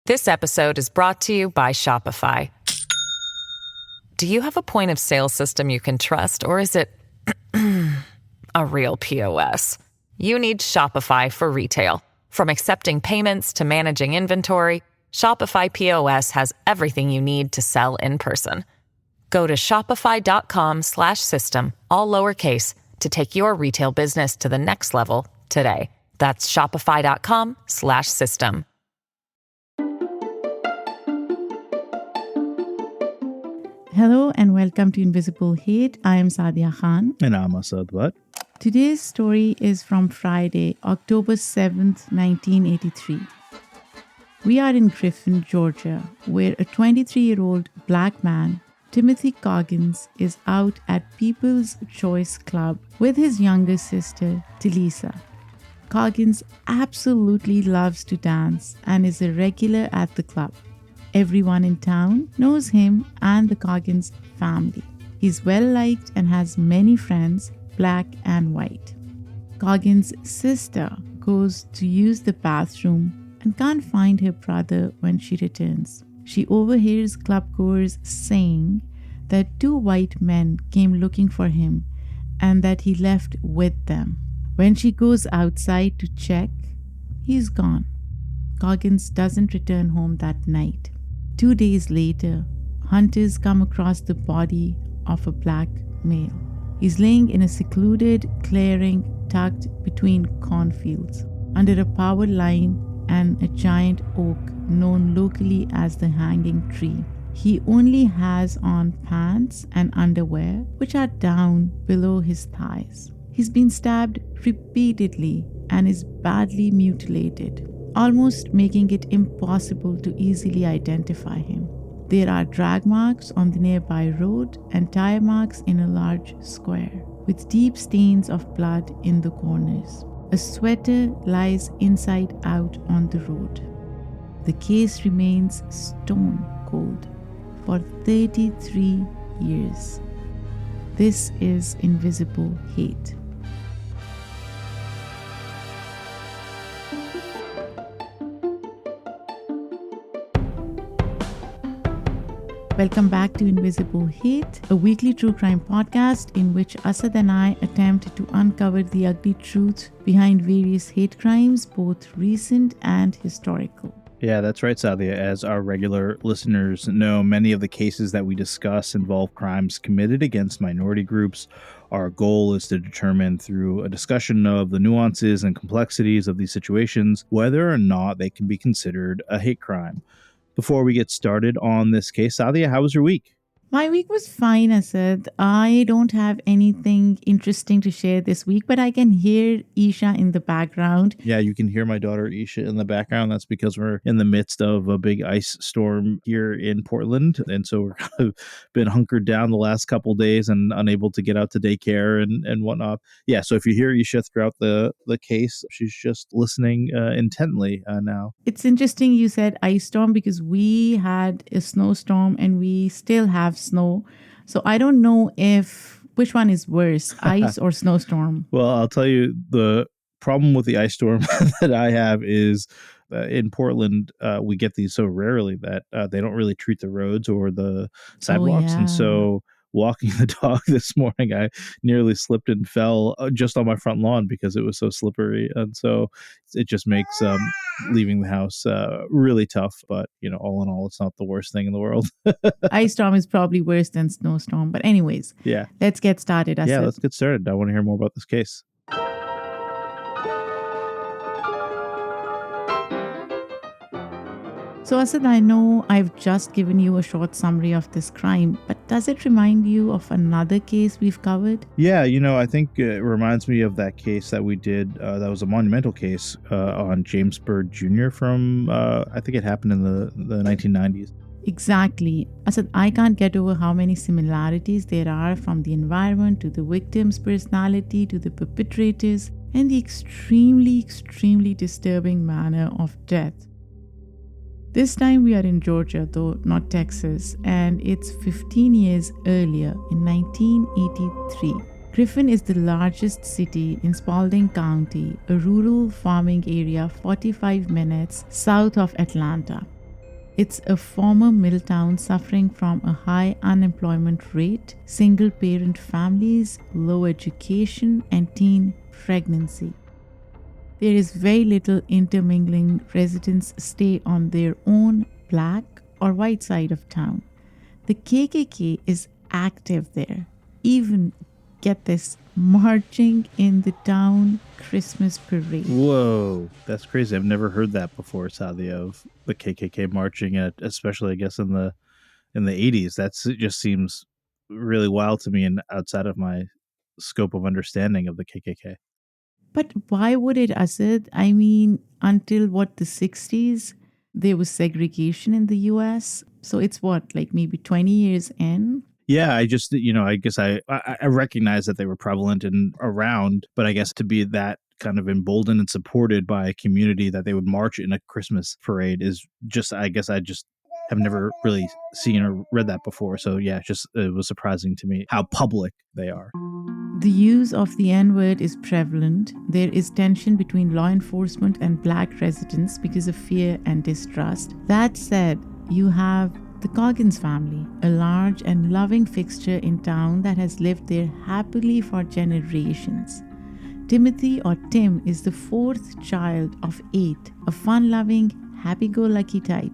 This episode is brought to you by Shopify. Do you have a point of sale system you can trust, or is it a real POS? You need Shopify for retail. From accepting payments to managing inventory, Shopify POS has everything you need to sell in person. Go to shopify.com/system, all lowercase, to take your retail business to the next level today. That's shopify.com/system. Hello and welcome to Invisible Hate. I am Saadia Khan. And I'm Asad. Today's story is from Friday, October 7th, 1983. We are in Griffin, Georgia, where a 23-year-old black man, Timothy Coggins, is out at People's Choice Club with his younger sister, Talisa. Coggins absolutely loves to dance and is a regular at the club. Everyone in town knows him and the Coggins family. He's well-liked and has many friends, black and white. Coggins' sister goes to use the bathroom and can't find her brother when she returns. She overhears clubgoers saying that two white men came looking for him and that he left with them. When she goes outside to check, he's gone. Coggins doesn't return home that night. 2 days later, hunters come across the body of a black male. He's laying in a secluded clearing tucked between cornfields, under a power line and a giant oak known locally as the hanging tree. He only has on pants and underwear, which are down below his thighs. He's been stabbed repeatedly and is badly mutilated, almost making it impossible to easily identify him. There are drag marks on the nearby road and tire marks in a large square, with deep stains of blood in the corners. A sweater lies inside out on the road. The case remains stone cold for 33 years. This is Invisible Hate. Welcome back to Invisible Hate, a weekly true crime podcast in which Asad and I attempt to uncover the ugly truth behind various hate crimes, both recent and historical. Yeah, that's right, Saadia. As our regular listeners know, many of the cases that we discuss involve crimes committed against minority groups. Our goal is to determine through a discussion of the nuances and complexities of these situations whether or not they can be considered a hate crime. Before we get started on this case, Saadia, how was your week? My week was fine, Asad. I don't have anything interesting to share this week, but I can hear Isha in the background. Yeah, you can hear my daughter Isha in the background. That's because we're in the midst of a big ice storm here in Portland. And so we're kind of been hunkered down the last couple days and unable to get out to daycare and whatnot. Yeah, so if you hear Isha throughout the case, she's just listening intently now. It's interesting you said ice storm because we had a snowstorm and we still have snow. So I don't know which one is worse, ice or snowstorm. Well, I'll tell you, the problem with the ice storm that I have is in Portland, we get these so rarely that they don't really treat the roads or the sidewalks. Oh, yeah. And so walking the dog this morning, I nearly slipped and fell just on my front lawn because it was so slippery. And so it just makes leaving the house really tough. But, all in all, it's not the worst thing in the world. Ice storm is probably worse than snowstorm. But anyways, yeah, let's get started. Yeah, let's get started. I want to hear more about this case. So Asad, I know I've just given you a short summary of this crime, but does it remind you of another case we've covered? Yeah, I think it reminds me of that case that we did. That was a monumental case on James Byrd Jr. from, I think it happened in the 1990s. Exactly. Asad, I can't get over how many similarities there are from the environment to the victim's personality to the perpetrators and the extremely disturbing manner of death. This time we are in Georgia, though not Texas, and it's 15 years earlier in 1983. Griffin is the largest city in Spalding County, a rural farming area 45 minutes south of Atlanta. It's a former mill town suffering from a high unemployment rate, single parent families, low education, and teen pregnancy. There is very little intermingling. Residents stay on their own black or white side of town. The KKK is active there, even, get this, marching in the town Christmas parade. Whoa, that's crazy. I've never heard that before, Saadia, of the KKK marching at, especially I guess in the 80s. It just seems really wild to me and outside of my scope of understanding of the KKK. But why would it, Asad? I mean, until what, the 60s, there was segregation in the US. So it's what, like maybe 20 years in? Yeah, I just, I guess I recognize that they were prevalent and around, but I guess to be that kind of emboldened and supported by a community that they would march in a Christmas parade is just, I guess I just have never really seen or read that before. So yeah, it was surprising to me how public they are. The use of the N-word is prevalent. There is tension between law enforcement and black residents because of fear and distrust. That said, you have the Coggins family, a large and loving fixture in town that has lived there happily for generations. Timothy, or Tim, is the fourth child of 8, a fun-loving, happy-go-lucky type.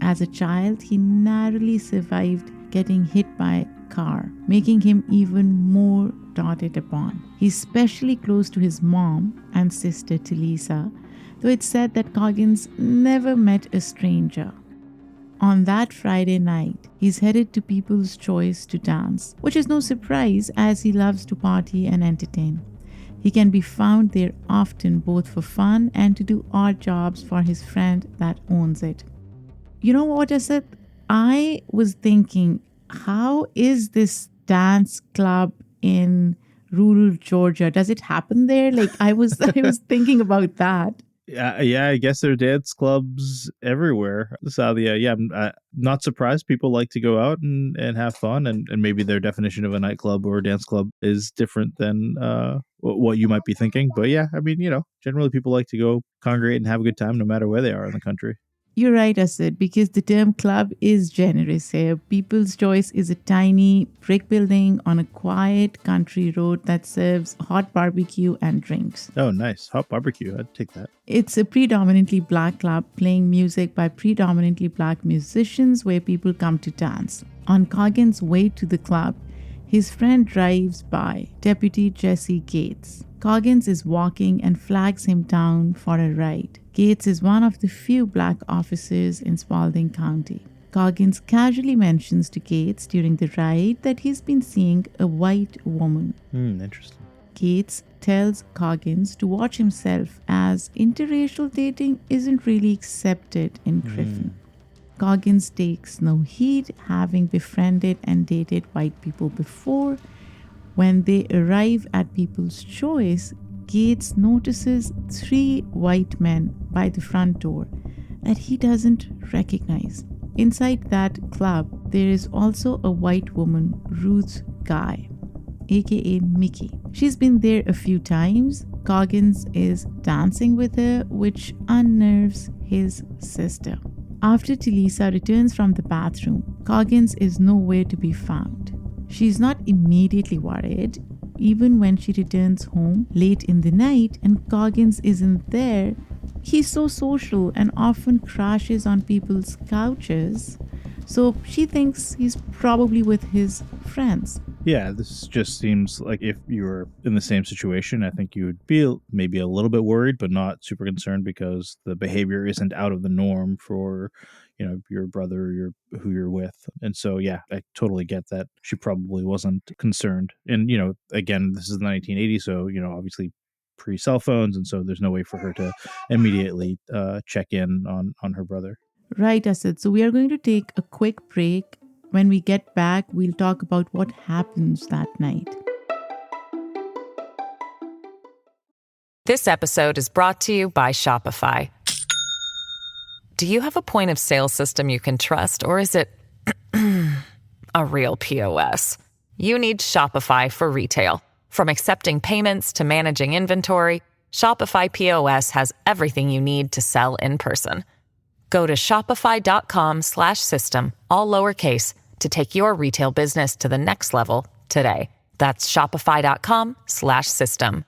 As a child, he narrowly survived getting hit by a car, making him even more doted upon. He's especially close to his mom and sister Talisa, though it's said that Coggins never met a stranger. On that Friday night, he's headed to People's Choice to dance, which is no surprise as he loves to party and entertain. He can be found there often both for fun and to do odd jobs for his friend that owns it. You know what I said? I was thinking, how is this dance club in rural Georgia? Does it happen there? Like I was thinking about that. Yeah, I guess there are dance clubs everywhere. Saadia, yeah, I'm not surprised people like to go out and have fun, and maybe their definition of a nightclub or a dance club is different than what you might be thinking. But yeah, I mean, generally people like to go congregate and have a good time no matter where they are in the country. You're right, Asad, because the term club is generous here. People's Choice is a tiny brick building on a quiet country road that serves hot barbecue and drinks. Oh, nice. Hot barbecue. I'd take that. It's a predominantly black club playing music by predominantly black musicians where people come to dance. On Coggins' way to the club, his friend drives by, Deputy Jesse Gates. Coggins is walking and flags him down for a ride. Gates is one of the few black officers in Spalding County. Coggins casually mentions to Gates during the ride that he's been seeing a white woman. Interesting. Gates tells Coggins to watch himself as interracial dating isn't really accepted in Griffin. Coggins takes no heed, having befriended and dated white people before. When they arrive at People's Choice, Gates notices 3 white men by the front door that he doesn't recognize. Inside that club, there is also a white woman, Ruth Guy, aka Mickey. She's been there a few times. Coggins is dancing with her, which unnerves his sister. After Talisa returns from the bathroom, Coggins is nowhere to be found. She's not immediately worried. Even when she returns home late in the night and Coggins isn't there, he's so social and often crashes on people's couches. So she thinks he's probably with his friends. Yeah, this just seems like if you were in the same situation, I think you would be maybe a little bit worried, but not super concerned because the behavior isn't out of the norm for, your brother, who you're with. And so, yeah, I totally get that she probably wasn't concerned. And, again, this is the 1980s, so, obviously pre-cell phones. And so there's no way for her to immediately check in on her brother. Right, Asad. So we are going to take a quick break. When we get back, we'll talk about what happens that night. This episode is brought to you by Shopify. Do you have a point of sale system you can trust, or is it a real POS? You need Shopify for retail. From accepting payments to managing inventory, Shopify POS has everything you need to sell in person. Go to shopify.com/system, all lowercase, to take your retail business to the next level today. That's shopify.com/system.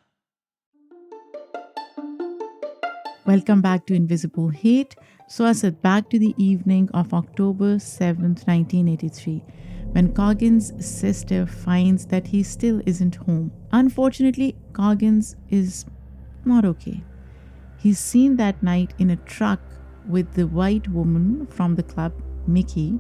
Welcome back to Invisible Hate. So Asad, back to the evening of October 7th, 1983, when Coggins' sister finds that he still isn't home. Unfortunately, Coggins is not okay. He's seen that night in a truck with the white woman from the club, Mickey,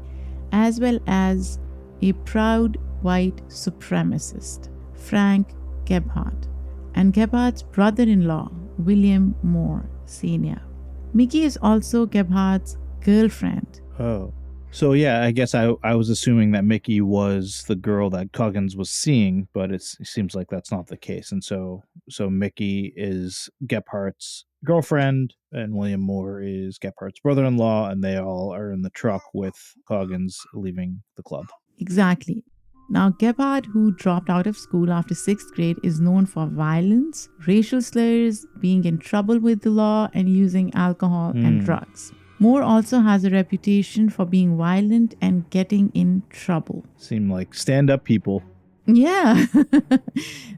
as well as a proud white supremacist, Frank Gebhardt, and Gebhardt's brother-in-law, William Moore Sr. Mickey is also Gebhardt's girlfriend. Oh. So yeah, I guess I was assuming that Mickey was the girl that Coggins was seeing, but it seems like that's not the case. And so Mickey is Gephardt's girlfriend, and William Moore is Gephardt's brother-in-law, and they all are in the truck with Coggins leaving the club. Exactly. Now, Gebhardt, who dropped out of school after 6th grade, is known for violence, racial slurs, being in trouble with the law, and using alcohol and drugs. Moore also has a reputation for being violent and getting in trouble. Seem like stand-up people. Yeah.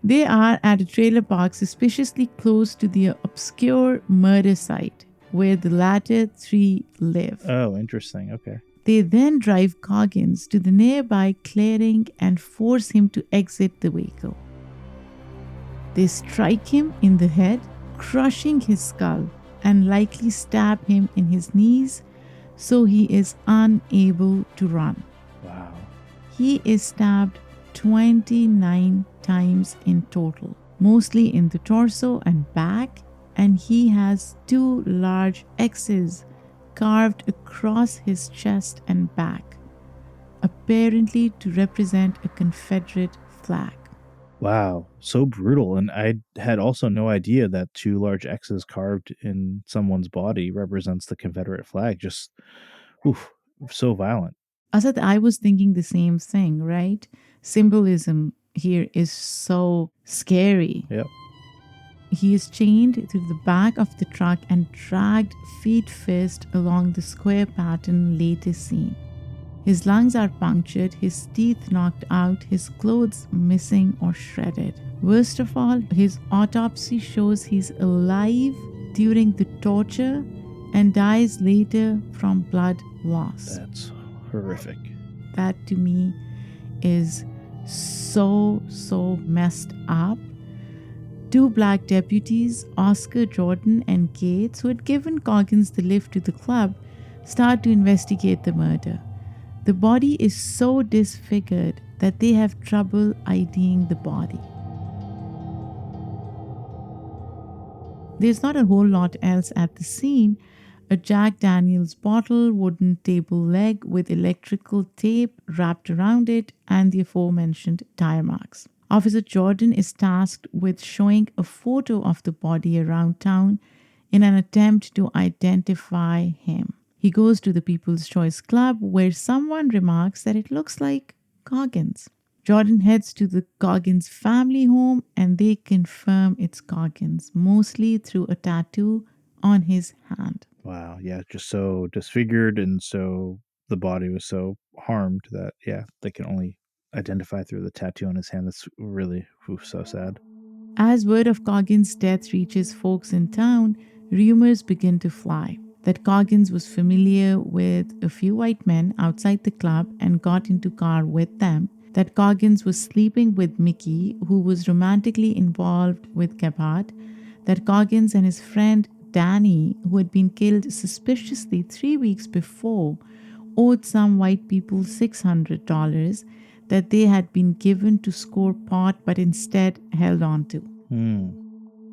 They are at a trailer park suspiciously close to the obscure murder site where the latter three live. Oh, interesting. Okay. They then drive Coggins to the nearby clearing and force him to exit the vehicle. They strike him in the head, crushing his skull, and likely stab him in his knees so he is unable to run. Wow. He is stabbed 29 times in total, mostly in the torso and back, and he has 2 large X's carved across his chest and back, apparently to represent a Confederate flag. Wow, so brutal. And I had also no idea that 2 large X's carved in someone's body represents the Confederate flag. Just, so violent. Asad, I was thinking the same thing, right? Symbolism here is so scary. Yep. He is chained to the back of the truck and dragged feet first along the square pattern later seen. His lungs are punctured, his teeth knocked out, his clothes missing or shredded. Worst of all, his autopsy shows he's alive during the torture and dies later from blood loss. That's horrific. That to me is so messed up. 2 black deputies, Oscar Jordan and Gates, who had given Coggins the lift to the club, start to investigate the murder. The body is so disfigured that they have trouble IDing the body. There's not a whole lot else at the scene. A Jack Daniels bottle, wooden table leg with electrical tape wrapped around it, and the aforementioned tire marks. Officer Jordan is tasked with showing a photo of the body around town in an attempt to identify him. He goes to the People's Choice Club where someone remarks that it looks like Coggins. Jordan heads to the Coggins family home and they confirm it's Coggins, mostly through a tattoo on his hand. Wow, yeah, just so disfigured, and so the body was so harmed that, yeah, they can only identify through the tattoo on his hand. That's really so sad. As word of Coggins' death reaches folks in town, rumors begin to fly that Coggins was familiar with a few white men outside the club and got into car with them, that Coggins was sleeping with Mickey, who was romantically involved with Gebhardt, that Coggins and his friend Danny, who had been killed suspiciously 3 weeks before, owed some white people $600 that they had been given to score pot but instead held on to.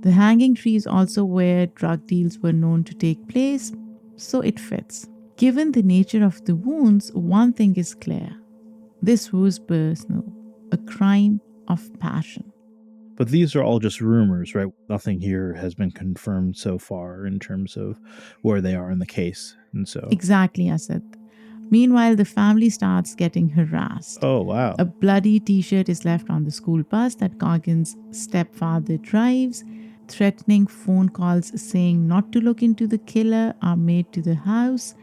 The hanging tree is also where drug deals were known to take place, so it fits. Given the nature of the wounds, one thing is clear. This was personal, a crime of passion. But these are all just rumors, right? Nothing here has been confirmed so far in terms of where they are in the case. And so Exactly, Asad. Meanwhile, the family starts getting harassed. Oh, wow. A bloody t-shirt is left on the school bus that Coggins' stepfather drives. threatening phone calls saying not to look into the killer are made to the house.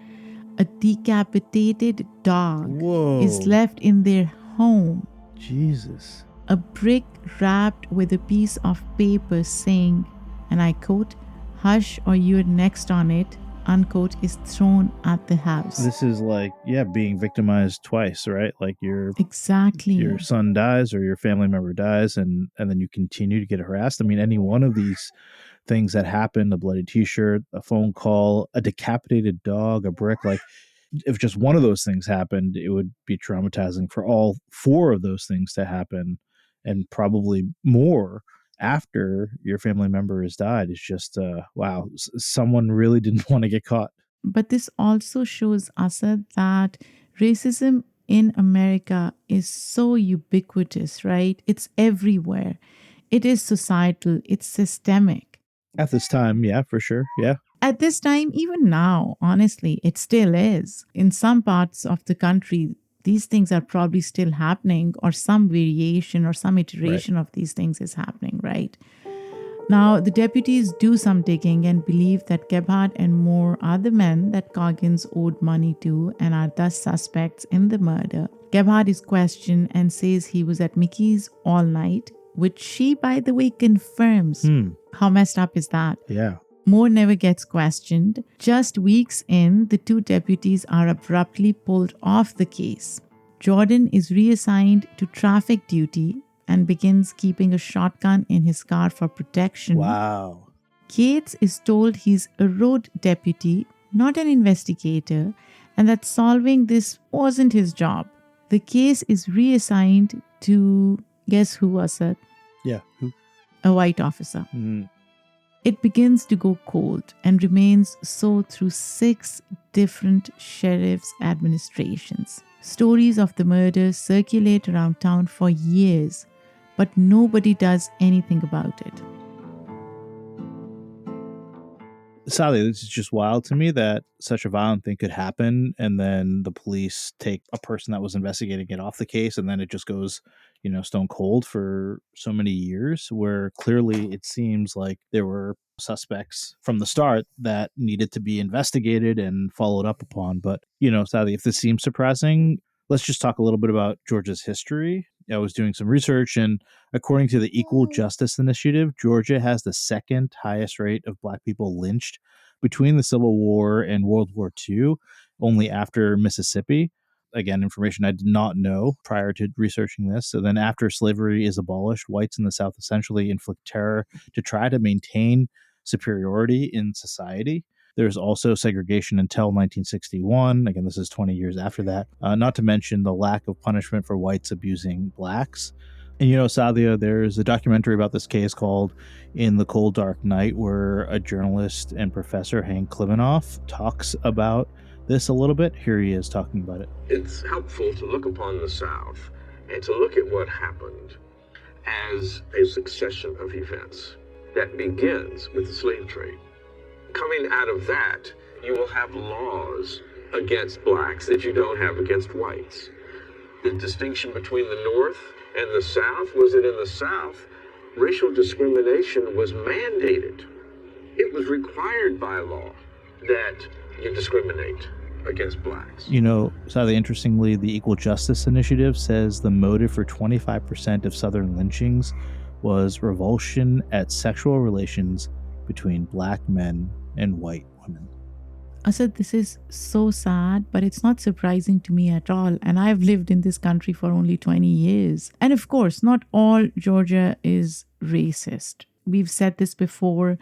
A decapitated dog Whoa. is left in their home. Jesus. A brick wrapped with a piece of paper saying, and I quote, "Hush or you're next on it," unquote, is thrown at the house. This is like, being victimized twice, right? Like your Exactly. son dies or your family member dies, and then you continue to get harassed. I mean, any one of these things that happened, a bloody t-shirt, a phone call, a decapitated dog, a brick, like if just one of those things happened, it would be traumatizing for all four of those things to happen, and probably more after your family member has died. It's just wow, someone really didn't want to get caught. But this also shows us that racism in America is so ubiquitous, right? It's everywhere. It is societal, it's systemic. At this time, yeah, for sure. Yeah. At this time, even now, honestly, it still is. In some parts of the country, these things are probably still happening, or some variation or some iteration of these things is happening, right? Now, the deputies do some digging and believe that Gebhardt and Moore are the men that Coggins owed money to and are thus suspects in the murder. Gebhardt is questioned and says he was at Mickey's all night, which she, by the way, confirms. How messed up is that? Yeah. Moore never gets questioned. Just weeks in, the two deputies are abruptly pulled off the case. Jordan is reassigned to traffic duty and begins keeping a shotgun in his car for protection. Wow. Cates is told he's a road deputy, not an investigator, and that solving this wasn't his job. The case is reassigned to, guess who, Asad? Yeah. Who? A white officer. Mm. It begins to go cold and remains so through 6 different sheriff's administrations. Stories of the murder circulate around town for years, but nobody does anything about it. Saadia, this is just wild to me that such a violent thing could happen, and then the police take a person that was investigating it off the case, and then it just goes, stone cold for so many years, where clearly it seems like there were suspects from the start that needed to be investigated and followed up upon. But, Saadia, if this seems surprising, let's just talk a little bit about Georgia's history. I was doing some research, and according to the Equal Justice Initiative, Georgia has the second highest rate of Black people lynched between the Civil War and World War II, only after Mississippi. Again, information I did not know prior to researching this. So then after slavery is abolished, whites in the South essentially inflict terror to try to maintain superiority in society. There's also segregation until 1961. Again, this is 20 years after that. Not to mention the lack of punishment for whites abusing blacks. And Saadia, there's a documentary about this case called In the Cold Dark Night, where a journalist and professor, Hank Klimanoff, talks about this a little bit. Here he is talking about it. It's helpful to look upon the South and to look at what happened as a succession of events that begins with the slave trade. Coming out of that, you will have laws against blacks that you don't have against whites. The distinction between the North and the South was that in the South, racial discrimination was mandated. It was required by law that you discriminate against blacks. Saadia, interestingly, the Equal Justice Initiative says the motive for 25% of Southern lynchings was revulsion at sexual relations between black men and white women. Asad, this is so sad, but it's not surprising to me at all. And I've lived in this country for only 20 years. And of course, not all Georgia is racist. We've said this before.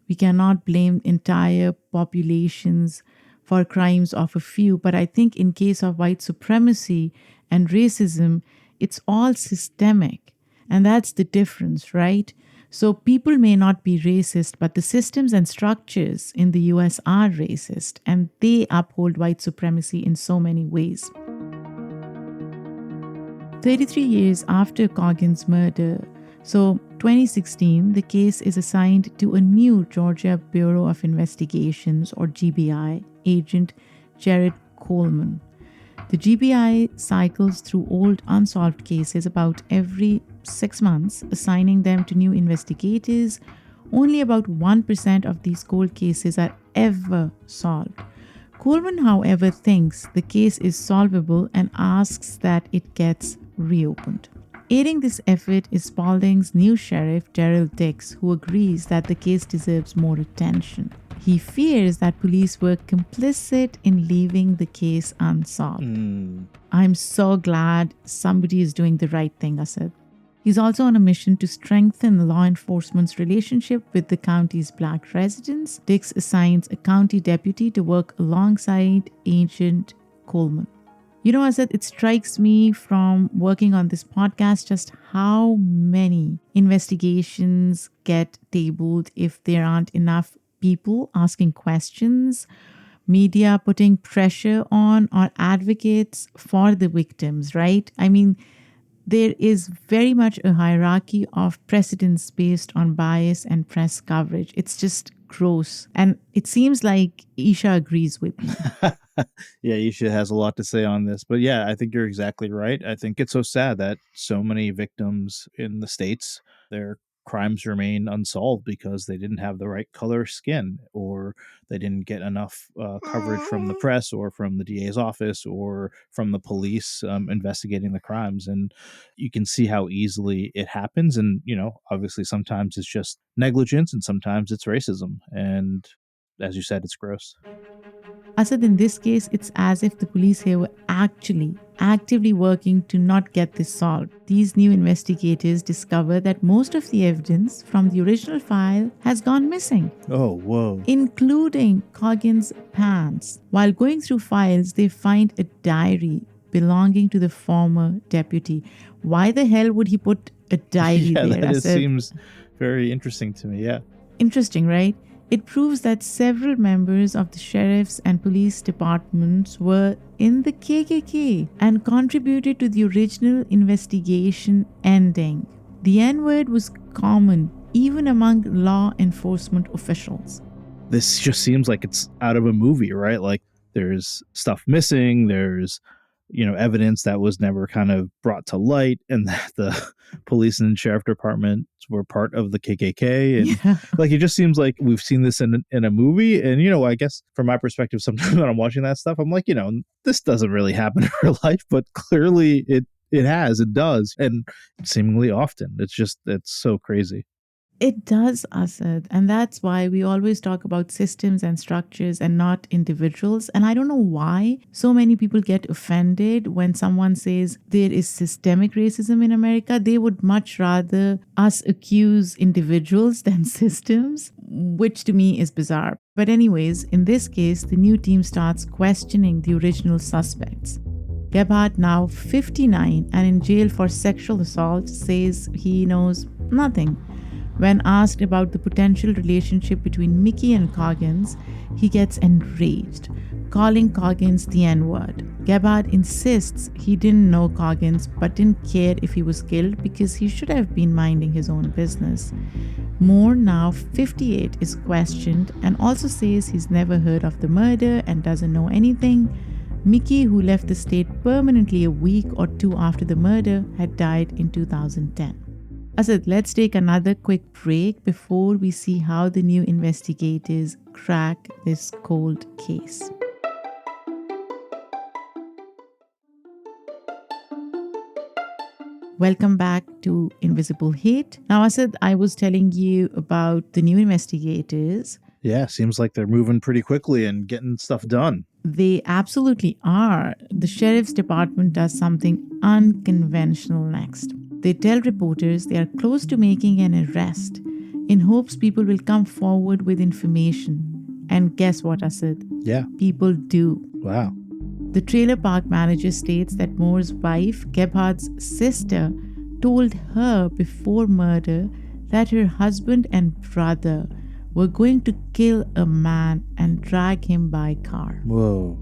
We cannot blame entire populations for crimes of a few. But I think in case of white supremacy and racism, it's all systemic. And that's the difference, right? So people may not be racist, but the systems and structures in the US are racist, and they uphold white supremacy in so many ways. 33 years after Coggins' murder, so 2016, the case is assigned to a new Georgia Bureau of Investigations, or GBI, agent Jared Coleman. The GBI cycles through old unsolved cases about every 6 months, assigning them to new investigators Only about 1% of these cold cases are ever solved. Coleman, however, thinks the case is solvable and asks that it gets reopened. Aiding this effort is Spalding's new sheriff, Gerald Dix, who agrees that the case deserves more attention. He fears that police were complicit in leaving the case unsolved. I'm so glad somebody is doing the right thing, Asad. He's also on a mission to strengthen law enforcement's relationship with the county's black residents. Dix assigns a county deputy to work alongside Agent Coleman. You know, Asad, it strikes me from working on this podcast just how many investigations get tabled if there aren't enough people asking questions, media putting pressure on, or advocates for the victims, right? I mean, there is very much a hierarchy of precedents based on bias and press coverage. It's just gross. And it seems like Isha agrees with me. Yeah, Isha has a lot to say on this. But yeah, I think you're exactly right. I think it's so sad that so many victims in the States, their crimes remain unsolved because they didn't have the right color skin, or they didn't get enough coverage from the press or from the DA's office or from the police investigating the crimes. And you can see how easily it happens. And, you know, obviously sometimes it's just negligence and sometimes it's racism. And as you said, it's gross. Asad, in this case, it's as if the police here were actively working to not get this solved. These new investigators discover that most of the evidence from the original file has gone missing. Oh, whoa. Including Coggins' pants. While going through files, they find a diary belonging to the former deputy. Why the hell would he put a diary there? That just seems very interesting to me, yeah. Interesting, right? It proves that several members of the sheriff's and police departments were in the KKK and contributed to the original investigation ending. The N-word was common even among law enforcement officials. This just seems like it's out of a movie, right? Like there's stuff missing, there's, you know, evidence that was never kind of brought to light, and that the police and sheriff department were part of the KKK. And like, it just seems like we've seen this in a movie. And, you know, I guess from my perspective, sometimes when I'm watching that stuff, I'm like, you know, this doesn't really happen in real life, but clearly it does. And seemingly often. It's so crazy. It does, Asad. And that's why we always talk about systems and structures and not individuals. And I don't know why so many people get offended when someone says there is systemic racism in America. They would much rather us accuse individuals than systems, which to me is bizarre. But anyways, in this case, the new team starts questioning the original suspects. Gebhardt, now 59 and in jail for sexual assault, says he knows nothing. When asked about the potential relationship between Mickey and Coggins, he gets enraged, calling Coggins the N-word. Gebhardt insists he didn't know Coggins but didn't care if he was killed because he should have been minding his own business. Moore, now 58, is questioned and also says he's never heard of the murder and doesn't know anything. Mickey, who left the state permanently a week or two after the murder, had died in 2010. Asad, let's take another quick break before we see how the new investigators crack this cold case. Welcome back to Invisible Hate. Now, Asad, I was telling you about the new investigators. Yeah, seems like they're moving pretty quickly and getting stuff done. They absolutely are. The sheriff's department does something unconventional next. They tell reporters they are close to making an arrest in hopes people will come forward with information. And guess what, Asad? Yeah. People do. Wow. The trailer park manager states that Moore's wife, Gebhardt's sister, told her before murder that her husband and brother were going to kill a man and drag him by car. Whoa.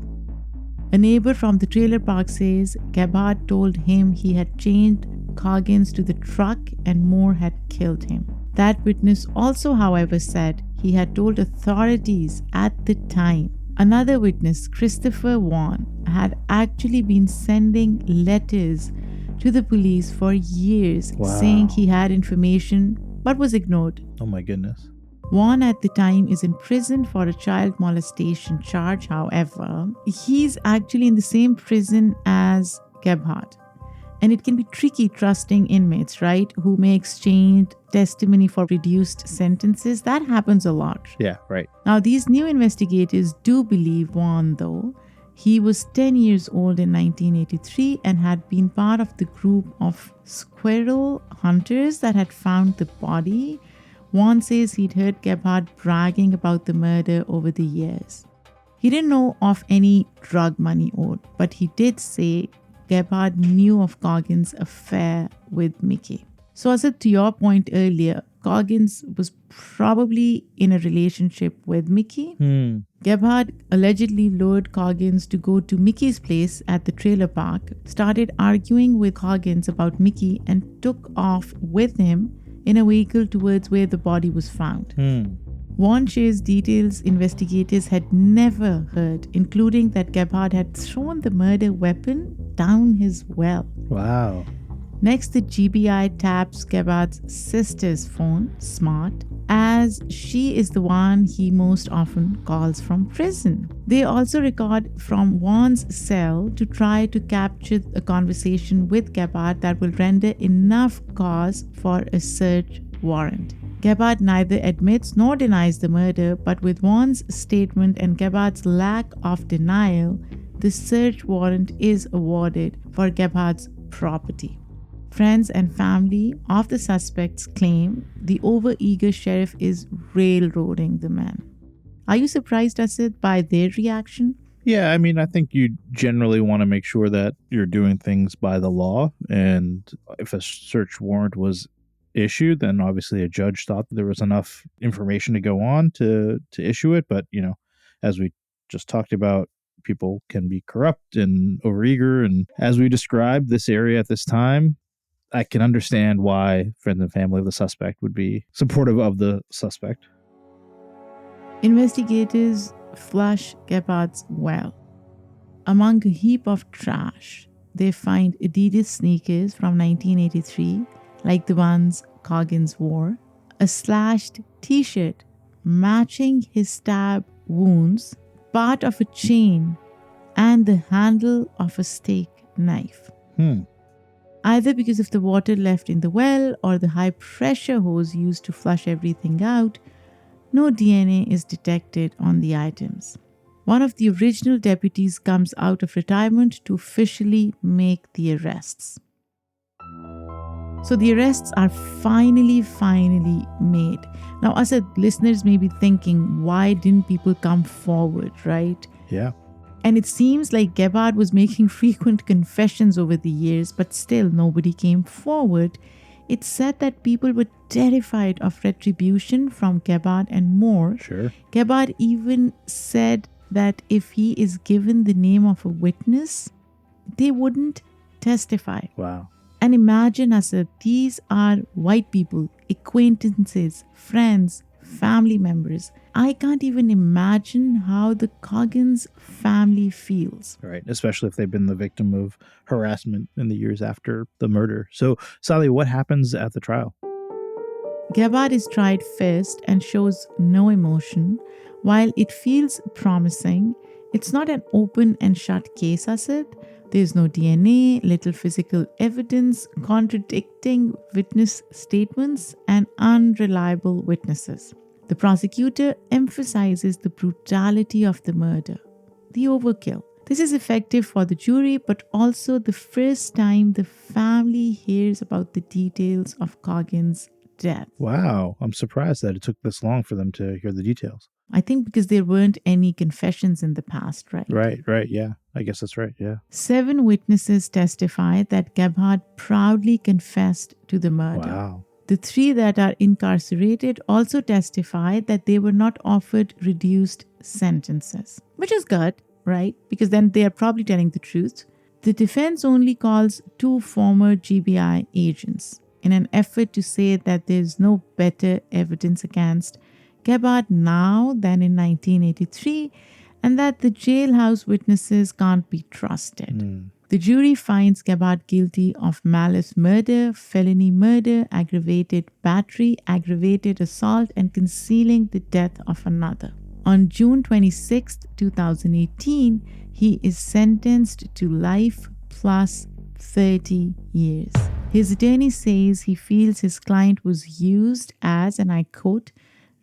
A neighbor from the trailer park says Gebhardt told him he had chained Coggins to the truck and Moore had killed him. That witness also, however, said he had told authorities at the time. Another witness, Christopher Vaughn, had actually been sending letters to the police for years, saying he had information but was ignored. Oh my goodness. Juan at the time is in prison for a child molestation charge. However, he's actually in the same prison as Gebhardt. And it can be tricky trusting inmates, right, who may exchange testimony for reduced sentences. That happens a lot. Yeah, right. Now, these new investigators do believe Juan, though. He was 10 years old in 1983 and had been part of the group of squirrel hunters that had found the body. Juan says he'd heard Gebhardt bragging about the murder over the years. He didn't know of any drug money owed, but he did say Gebhardt knew of Coggins' affair with Mickey. So, Asad, to your point earlier, Coggins was probably in a relationship with Mickey. Gebhardt allegedly lured Coggins to go to Mickey's place at the trailer park, started arguing with Coggins about Mickey, and took off with him in a vehicle towards where the body was found. Juan shares details investigators had never heard, including that Gebhardt had thrown the murder weapon down his well. Wow. Next, the GBI taps Gebhardt's sister's phone, Smart, as she is the one he most often calls from prison. They also record from Juan's cell to try to capture a conversation with Gebhardt that will render enough cause for a search warrant. Gebhardt neither admits nor denies the murder, but with Juan's statement and Gebhardt's lack of denial, the search warrant is awarded for Gebhardt's property. Friends and family of the suspects claim the overeager sheriff is railroading the man. Are you surprised, Asad, by their reaction? Yeah, I mean, I think you generally want to make sure that you're doing things by the law. And if a search warrant was issued, then obviously a judge thought that there was enough information to go on to issue it. But, as we just talked about, people can be corrupt and overeager. And as we described this area at this time, I can understand why friends and family of the suspect would be supportive of the suspect. Investigators flush Gebhardt's well. Among a heap of trash, they find Adidas sneakers from 1983, like the ones Coggins wore, a slashed t-shirt matching his stab wounds, part of a chain, and the handle of a steak knife. Either because of the water left in the well or the high pressure hose used to flush everything out, no DNA is detected on the items. One of the original deputies comes out of retirement to officially make the arrests. So the arrests are finally made. Now, Asad, listeners may be thinking, why didn't people come forward, right? Yeah. And it seems like Gebhardt was making frequent confessions over the years, but still nobody came forward. It's said that people were terrified of retribution from Gebhardt and more. Sure. Gebhardt even said that if he is given the name of a witness, they wouldn't testify. Wow. And imagine, Asad, these are white people, acquaintances, friends, family members. I can't even imagine how the Coggins family feels. Right, especially if they've been the victim of harassment in the years after the murder. So, Saadia, what happens at the trial? Gebhardt is tried first and shows no emotion. While it feels promising, it's not an open and shut case, Asad. There's no DNA, little physical evidence, contradicting witness statements, and unreliable witnesses. The prosecutor emphasizes the brutality of the murder, the overkill. This is effective for the jury, but also the first time the family hears about the details of Coggins' death. Wow, I'm surprised that it took this long for them to hear the details. I think because there weren't any confessions in the past, right? Right, yeah. I guess that's right, yeah. 7 witnesses testified that Gebhardt proudly confessed to the murder. Wow. The 3 that are incarcerated also testified that they were not offered reduced sentences, which is good, right? Because then they are probably telling the truth. The defense only calls 2 former GBI agents in an effort to say that there's no better evidence against Gebhardt now than in 1983, and that the jailhouse witnesses can't be trusted. The The jury finds Gebhardt guilty of malice murder, felony murder, aggravated battery, aggravated assault, and concealing the death of another. On June 26, 2018, he is sentenced to life plus 30 years. His attorney says he feels his client was used as, and I quote,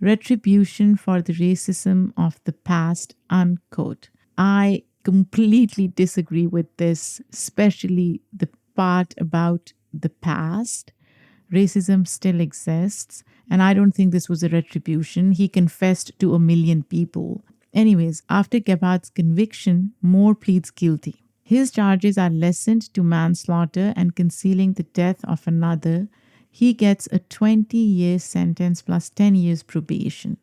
retribution for the racism of the past, unquote. I completely disagree with this, especially the part about the past. Racism still exists, and I don't think this was a retribution. He confessed to 1 million people. Anyways, after Gebhardt's conviction, Moore pleads guilty. His charges are lessened to manslaughter and concealing the death of another. He gets a 20-year sentence plus 10 years probation.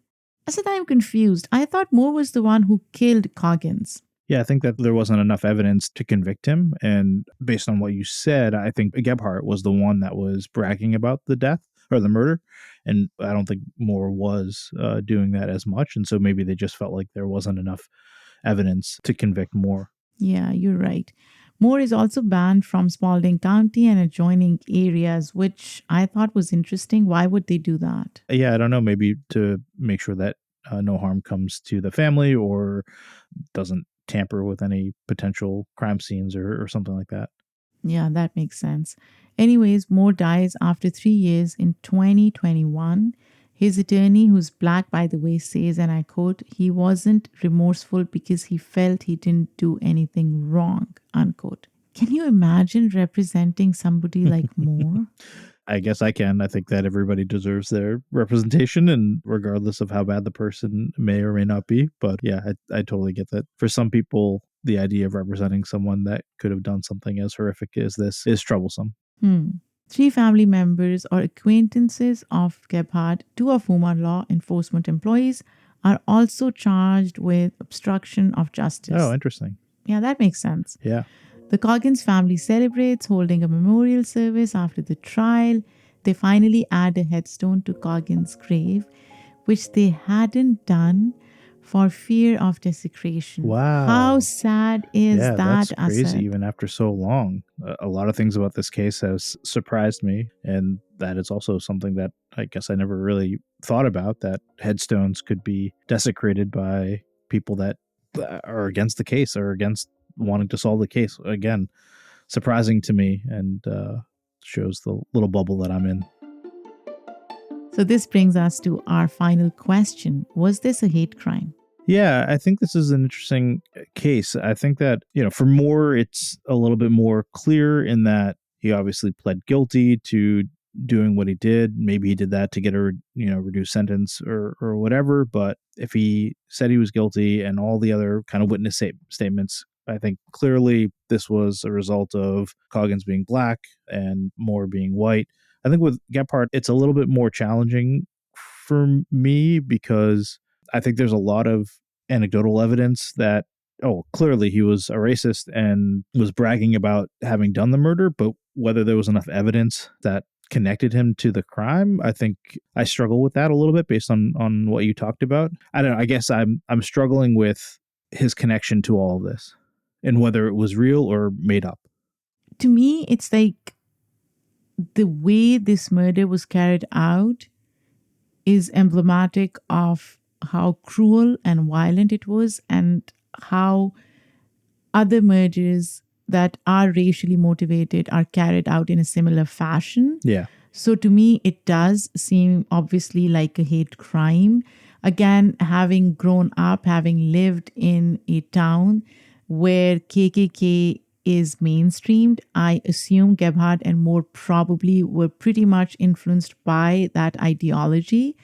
I said, I'm confused. I thought Moore was the one who killed Coggins. Yeah, I think that there wasn't enough evidence to convict him. And based on what you said, I think Gebhardt was the one that was bragging about the death or the murder. And I don't think Moore was doing that as much. And so maybe they just felt like there wasn't enough evidence to convict Moore. Yeah, you're right. Moore is also banned from Spalding County and adjoining areas, which I thought was interesting. Why would they do that? Yeah, I don't know. Maybe to make sure that no harm comes to the family or doesn't tamper with any potential crime scenes or something like that. Yeah, that makes sense. Anyways, Moore dies after 3 years in 2021. His attorney, who's black, by the way, says, and I quote, he wasn't remorseful because he felt he didn't do anything wrong, unquote. Can you imagine representing somebody like Moore? I guess I can. I think that everybody deserves their representation, and regardless of how bad the person may or may not be. But yeah, I totally get that. For some people, the idea of representing someone that could have done something as horrific as this is troublesome. 3 family members or acquaintances of Gebhardt, 2 of whom are law enforcement employees, are also charged with obstruction of justice. Oh, interesting. Yeah, that makes sense. Yeah. The Coggins family celebrates, holding a memorial service after the trial. They finally add a headstone to Coggins' grave, which they hadn't done for fear of desecration. Wow. How sad is that, that's crazy, Asad? even after so long. A lot of things about this case has surprised me, and that is also something that I guess I never really thought about, that headstones could be desecrated by people that are against the case or against wanting to solve the case. Again, surprising to me, and shows the little bubble that I'm in. So this brings us to our final question. Was this a hate crime? Yeah, I think this is an interesting case. I think that, for Moore, it's a little bit more clear in that he obviously pled guilty to doing what he did. Maybe he did that to get a reduced sentence or whatever. But if he said he was guilty and all the other kind of witness statements, I think clearly this was a result of Coggins being black and Moore being white. I think with Gebhardt, it's a little bit more challenging for me because I think there's a lot of anecdotal evidence that, clearly he was a racist and was bragging about having done the murder, but whether there was enough evidence that connected him to the crime, I think I struggle with that a little bit based on what you talked about. I don't know. I guess I'm struggling with his connection to all of this and whether it was real or made up. To me, it's like the way this murder was carried out is emblematic of how cruel and violent it was and how other murders that are racially motivated are carried out in a similar fashion. Yeah. So to me, it does seem obviously like a hate crime. Again, having grown up, having lived in a town where KKK is mainstreamed, I assume Gebhardt and Moore probably were pretty much influenced by that ideology.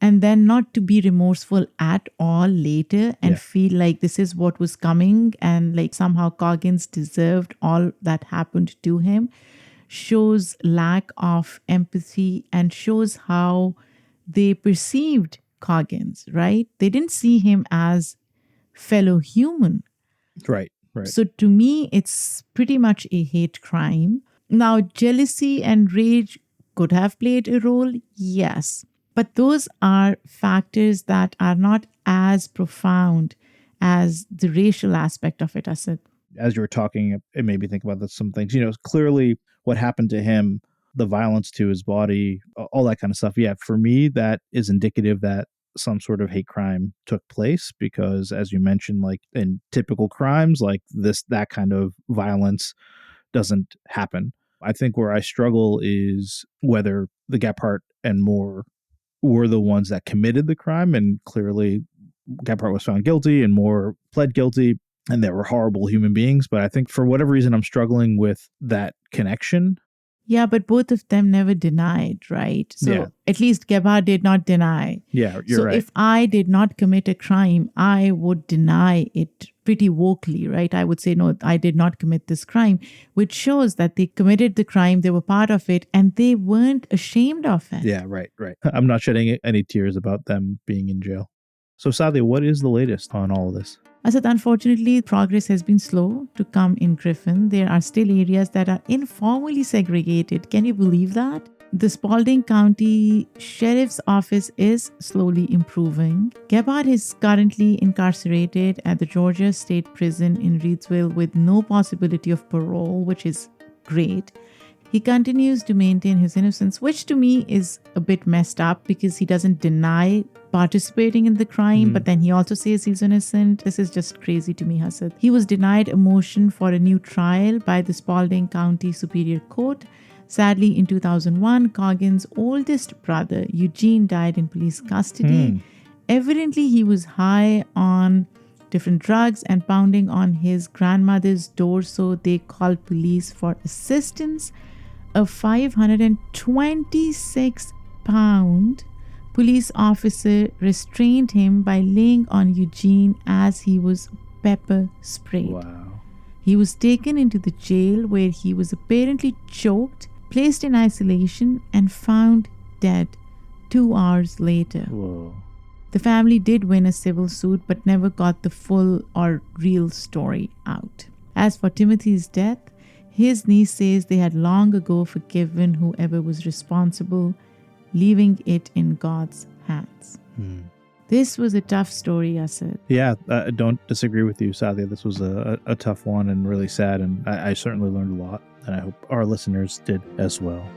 And then not to be remorseful at all later and feel like this is what was coming and like somehow Coggins deserved all that happened to him shows lack of empathy and shows how they perceived Coggins, right? They didn't see him as fellow human. Right, right. So to me, it's pretty much a hate crime. Now, jealousy and rage could have played a role, yes. But those are factors that are not as profound as the racial aspect of it, Asad. As you were talking, it made me think about some things. Clearly what happened to him, the violence to his body, all that kind of stuff. Yeah, for me, that is indicative that some sort of hate crime took place because, as you mentioned, like in typical crimes like this, that kind of violence doesn't happen. I think where I struggle is whether the Gephardt and Moore were the ones that committed the crime, and clearly Gephardt was found guilty and Moore pled guilty, and they were horrible human beings. But I think for whatever reason, I'm struggling with that connection. Yeah, but both of them never denied, right? So Yeah. at least Gephardt did not deny. Yeah, you're right. If I did not commit a crime, I would deny it pretty wokely, right? I would say, no, I did not commit this crime, which shows that they committed the crime, they were part of it, and they weren't ashamed of it. Yeah, right. I'm not shedding any tears about them being in jail. So Saadia, what is the latest on all of this? Asad, unfortunately, progress has been slow to come in Griffin. There are still areas that are informally segregated. Can you believe that? The Spalding County Sheriff's Office is slowly improving. Gephardt is currently incarcerated at the Georgia State Prison in Reidsville with no possibility of parole, which is great. He continues to maintain his innocence, which to me is a bit messed up because he doesn't deny participating in the crime, but then he also says he's innocent. This is just crazy to me, Asad. He was denied a motion for a new trial by the Spalding County Superior Court. Sadly, in 2001, Coggins' oldest brother, Eugene, died in police custody. Evidently, he was high on different drugs and pounding on his grandmother's door, so they called police for assistance. A 526-pound police officer restrained him by laying on Eugene as he was pepper sprayed. Wow. He was taken into the jail where he was apparently choked, placed in isolation, and found dead 2 hours later. Whoa. The family did win a civil suit but never got the full or real story out. As for Timothy's death, his niece says they had long ago forgiven whoever was responsible, leaving it in God's hands. This was a tough story, Asad. Yeah, I don't disagree with you, Saadia. This was a tough one and really sad, and I certainly learned a lot, and I hope our listeners did as well.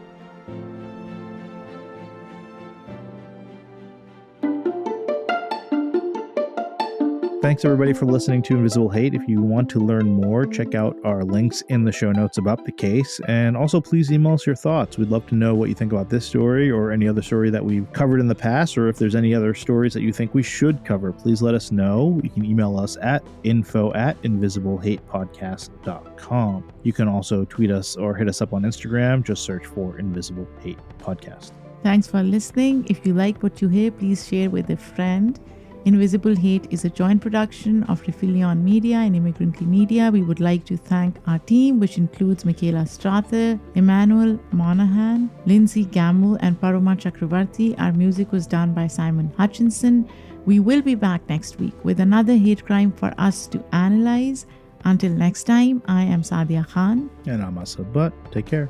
Thanks, everybody, for listening to Invisible Hate. If you want to learn more, check out our links in the show notes about the case. And also, please email us your thoughts. We'd love to know what you think about this story or any other story that we've covered in the past, or if there's any other stories that you think we should cover. Please let us know. You can email us at info@invisiblehatepodcast.com. You can also tweet us or hit us up on Instagram. Just search for Invisible Hate Podcast. Thanks for listening. If you like what you hear, please share with a friend. Invisible Hate is a joint production of Refilion Media and Immigrantly Media. We would like to thank our team, which includes Michaela Strather, Emmanuel Monahan, Lindsay Gamble, and Paroma Chakravarti. Our music was done by Simon Hutchinson. We will be back next week with another hate crime for us to analyze. Until next time, I am Saadia Khan. And I'm Asad Butt. Take care.